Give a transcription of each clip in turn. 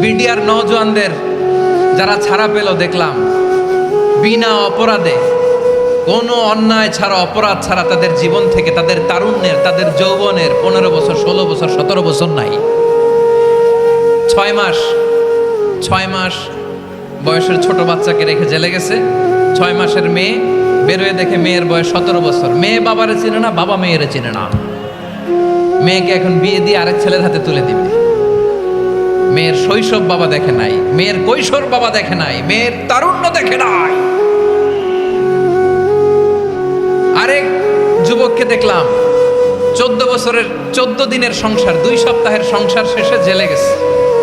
BDR নওজোয়ানদের যারা ছাড়া পেল দেখলাম বিনা অপরাধে, কোনো অন্যায় ছাড়া, অপরাধ ছাড়া তাদের জীবন থেকে, তাদের তারুণ্যের, তাদের যৌবনের 15 বছর, 16 বছর, 17 বছর নাই, 6 মাস বয়সের ছোট বাচ্চাকে রেখে জেলে গেছে। 6 মাসের মেয়ে বেরোয় দেখে মেয়ের বয়স 17 বছর। মেয়ে বাবারে চিনে না, বাবা মেয়েরে চিনে না। মেয়েকে এখন বিয়ে দিয়ে আরেক ছেলের হাতে তুলে দিবে। মেয়ের শৈশব বাবা দেখে নাই, মেয়ের কৈশোর বাবা দেখে নাই, মেয়ের তারুণ্য দেখে নাই। আরেক যুবককে দেখলাম 14 বছরের 14 দিনের সংসার, 2 সপ্তাহের সংসার শেষে জেলে গেছে।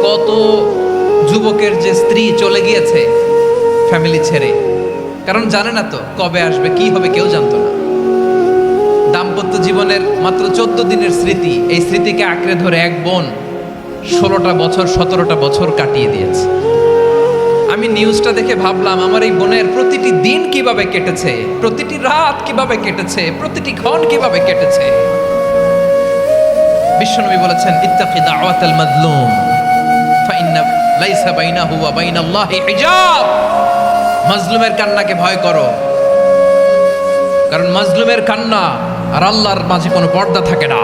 কত যুবকের যে স্ত্রী চলে গিয়েছে ফ্যামিলি ছেড়ে, কারণ জানে না তো কবে আসবে, কি হবে, কেউ জানতো না। দাম্পত্য জীবনের মাত্র 14 দিনের স্মৃতি, এই স্মৃতিকে আঁকড়ে ধরে এক বোন 16টা বছর, 17টা বছর কাটিয়ে দিয়েছে। আমি নিউজটা দেখে ভাবলাম, আমার এই বোনের প্রতিটি দিন কিভাবে কেটেছে, প্রতিটি রাত কিভাবে কেটেছে, প্রতিটি ক্ষণ কিভাবে কেটেছে। বিশ্বনবী বলেছেন, ইত্তাকি দাওয়াতাল মাজলুম ফাইন্না লাইসা বাইনাহু ওয়া বাইনাল্লাহি হিজাব। মাজলুমের কান্নাকে ভয় করো, কারণ মাজলুমের কান্না আর আল্লাহর মাঝে কোনো পর্দা থাকে না।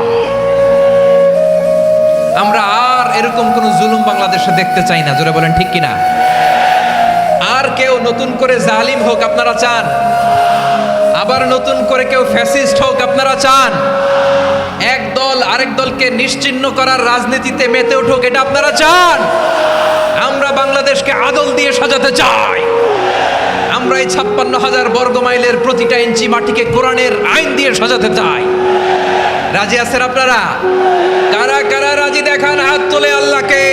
আমরা আর এরকম কোন জুলুম বাংলাদেশে দেখতে চাই না। জোরে বলেন ঠিক কিনা? আর কেউ নতুন করে জালিম হোক আপনারা চান? আবার নতুন করে কেউ ফ্যাসিস্ট হোক আপনারা চান? এক দল আরেক দলকে নিশ্চিহ্ন করার রাজনীতিতে মেতে উঠুক, এটা আপনারা চান? আমরা বাংলাদেশকে আদল দিয়ে সাজাতে চাই। আমরা এই 56,000 বর্গ মাইলের প্রতিটা ইঞ্চি মাটিকে কোরআনের আইন দিয়ে সাজাতে চাই। রাজি আছেন আপনারা? কারা কারা রাজি দেখান হাত তোলে আল্লাহকে।